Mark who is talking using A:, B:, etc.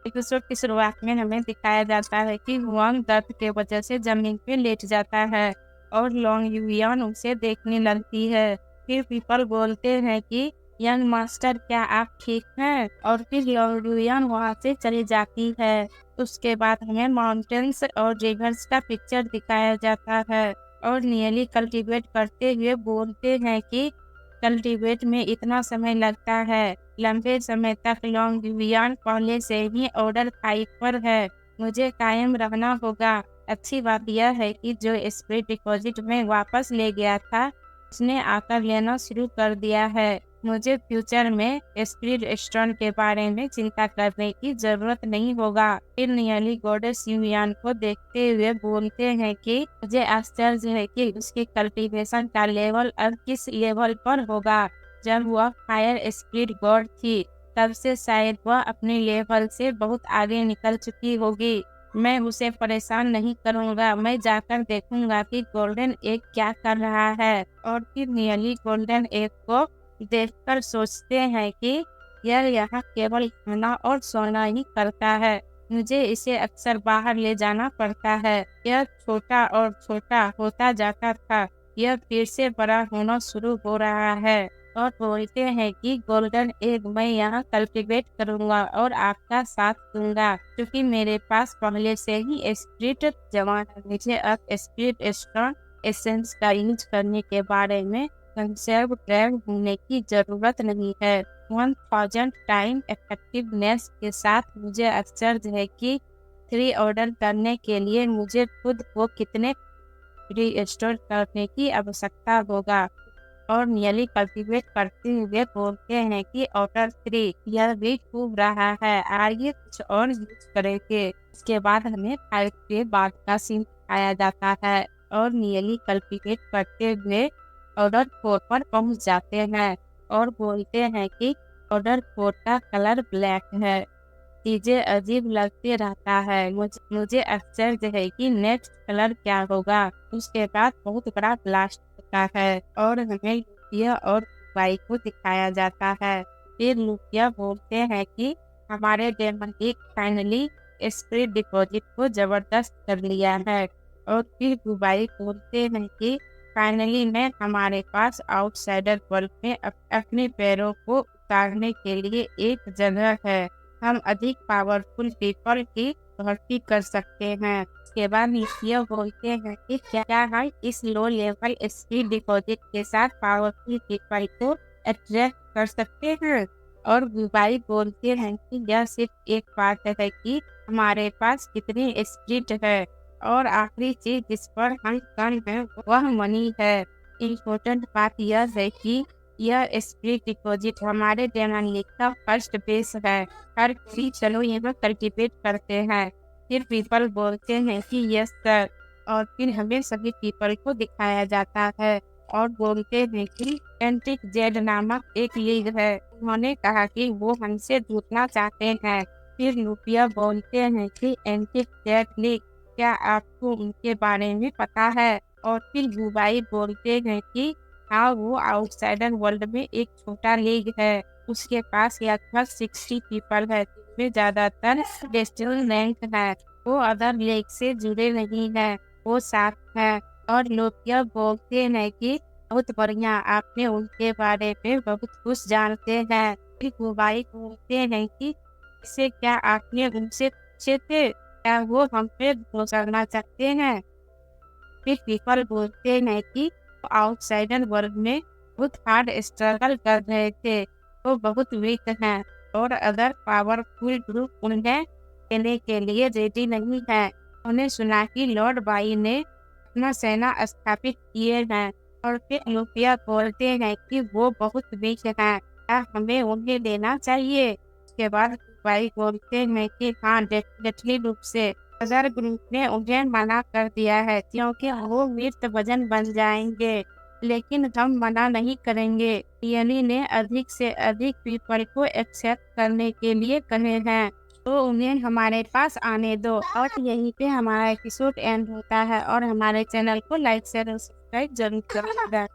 A: Episode की शुरुआत में हमें दिखाया जाता है कि हुआंग दर्द के वजह से जमीन पे लेट जाता है और लोंग यूयान उसे देखने लगती है। फिर पीपल बोलते हैं कि यंग मास्टर क्या आप ठीक हैं? और फिर लोंग यूयान वहाँ से चली जाती है। उसके बाद हमें माउंटेन्स और रिवर्स का पिक्चर दिखाया जाता है और नियली कल्टीवेट करते हुए बोलते हैं कि कल्टीवेट में इतना समय लगता है। लंबे समय तक लॉन्ग विवियन पहले से ही ऑर्डर 5 पर है। मुझे कायम रहना होगा। अच्छी बात यह है कि जो स्पिरिट डिपॉजिट में वापस ले गया था, उसने आकर लेना शुरू कर दिया है। मुझे फ्यूचर में स्पिरिट स्टोन के बारे में चिंता करने की जरूरत नहीं होगा। फिर नियली गॉडेस युयान को देखते हुए बोलते हैं कि मुझे आश्चर्य है कि उसके कल्टीवेशन का लेवल अब किस लेवल पर होगा। जब वह फायर स्पिरिट गॉड थी, तब से शायद वह अपने लेवल से बहुत आगे निकल चुकी होगी। मैं उसे परेशान नहीं करूंगा। मैं जाकर देखूंगा कि गोल्डन एग क्या कर रहा है। और फिर नियली गोल्डन एग को देखकर सोचते हैं कि यह यहाँ केवल खाना और सोना ही करता है। मुझे इसे अक्सर बाहर ले जाना पड़ता है। यह छोटा और छोटा होता जाता था। यह फिर से बड़ा होना शुरू हो रहा है। और बोलते हैं कि गोल्डन एग मैं यहाँ कल्टीवेट करूँगा और आपका साथ दूंगा, क्योंकि मेरे पास पहले से ही स्पिरिट जमा है। मुझे अब स्पिरिट स्टोन एसेंस का यूज करने के बारे में कंसर्व ड्राइव होने की जरूरत नहीं है। 1000 टाइम इफेक्टिवनेस के साथ मुझे आश्चर्य है कि 3 ऑर्डर करने के लिए मुझे खुद को कितने रीस्टोर करने की आवश्यकता होगा। और नियली कल्टीवेट करते हुए बोलते हैं कि ऑर्डर 3 यह भी खूब रहा है, आइए कुछ और यूज करेंगे। इसके बाद हमें 5 के बाद का सीन दिखाया जाता है और नियली कल्टीवेट करते हुए ऑर्डर 4 पर पहुंच जाते हैं और बोलते हैं कि ऑर्डर 4 का कलर ब्लैक है। चीजें अजीब लगते रहता है। मुझे आश्चर्य है कि नेक्स्ट कलर क्या होगा। उसके बाद बहुत बड़ा ब्लास्ट होता है और हमें लुकिया और बाई को दिखाया जाता है। फिर लुकिया बोलते हैं कि हमारे डेमन एक फाइनली स्पिरिट डिपॉजिट को जबरदस्त कर लिया है। और फिर गुबाई बोलते हैं कि फाइनली में हमारे पास आउटसाइडर वर्ल्ड में अपने पैरों को उतारने के लिए एक जगह है। हम अधिक पावरफुल पीपल की भर्ती कर सकते हैं। इसके बाद ये बोलते हैं कि क्या हम इस लो लेवल स्पीड डिपॉजिट के साथ पावरफुल पीपल को अट्रैक्ट कर सकते हैं। और गुबाई बोलते हैं कि यह सिर्फ एक बात है कि हमारे पास कितनी स्पीड है। और आखिरी चीज जिस पर हम कम है वह मनी है। इम्पोर्टेंट बात यह है कि यह स्पिरिट डिपॉजिट हमारे डेमन लीग का फर्स्ट बेस है। हर कोई चलो यहाँ कल्टीवेट करते हैं। फिर पीपल बोलते हैं कि यस सर। और फिर हमें सभी पीपल को दिखाया जाता है और बोलते हैं कि एंटिक जेड नामक एक लीग है। उन्होंने कहा कि वो हमसे जुटना चाहते हैं। फिर लुपिया बोलते हैं कि एंटिक जेड लीग, क्या आपको उनके बारे में पता है? और फिर गुबाई बोलते हैं कि हाँ, वो आउटसाइडर वर्ल्ड में एक छोटा लीग है। उसके पास लगभग 60 पीपल है, जिनमें ज्यादातर डिस्ट्रिक्ट रैंक है। वो अदर लीग से जुड़े नहीं है, वो साथ है। और लोग यह बोलते हैं कि बहुत बढ़िया, आपने उनके बारे में बहुत कुछ जानते हैं। फिर गुबाई बोलते हैं कि इसे क्या आपने उनसे पूछे थे? क्या वो हम पे भरोसा करना चाहते हैं? फिर पीपल बोलते हैं कि आउटसाइडर वर्ग में बहुत हार्ड स्ट्रगल कर रहे थे, वो बहुत वीक हैं और अगर पावरफुल ग्रुप उन्हें देने के लिए रेडी नहीं है। उन्हें सुना कि लॉर्ड बाई ने अपना सेना स्थापित किए हैं। और फिर लुपिया बोलते हैं कि वो बहुत वीक हैं, क्या हमें उन्हें लेना चाहिए? उसके बाद बाई बोलते हैं कि हाँ, डेफिनेटली रूप से। अगर ग्रुप ने उन्हें मना कर दिया है क्योंकि वो मृत वजन बन जाएंगे, लेकिन हम मना नहीं करेंगे। यानी ने अधिक से अधिक पीपल को एक्सेप्ट करने के लिए कहे हैं, तो उन्हें हमारे पास आने दो। और यहीं पे हमारा एपिसोड एंड होता है। और हमारे चैनल को लाइक शेयर और सब्सक्राइब जरूर करें।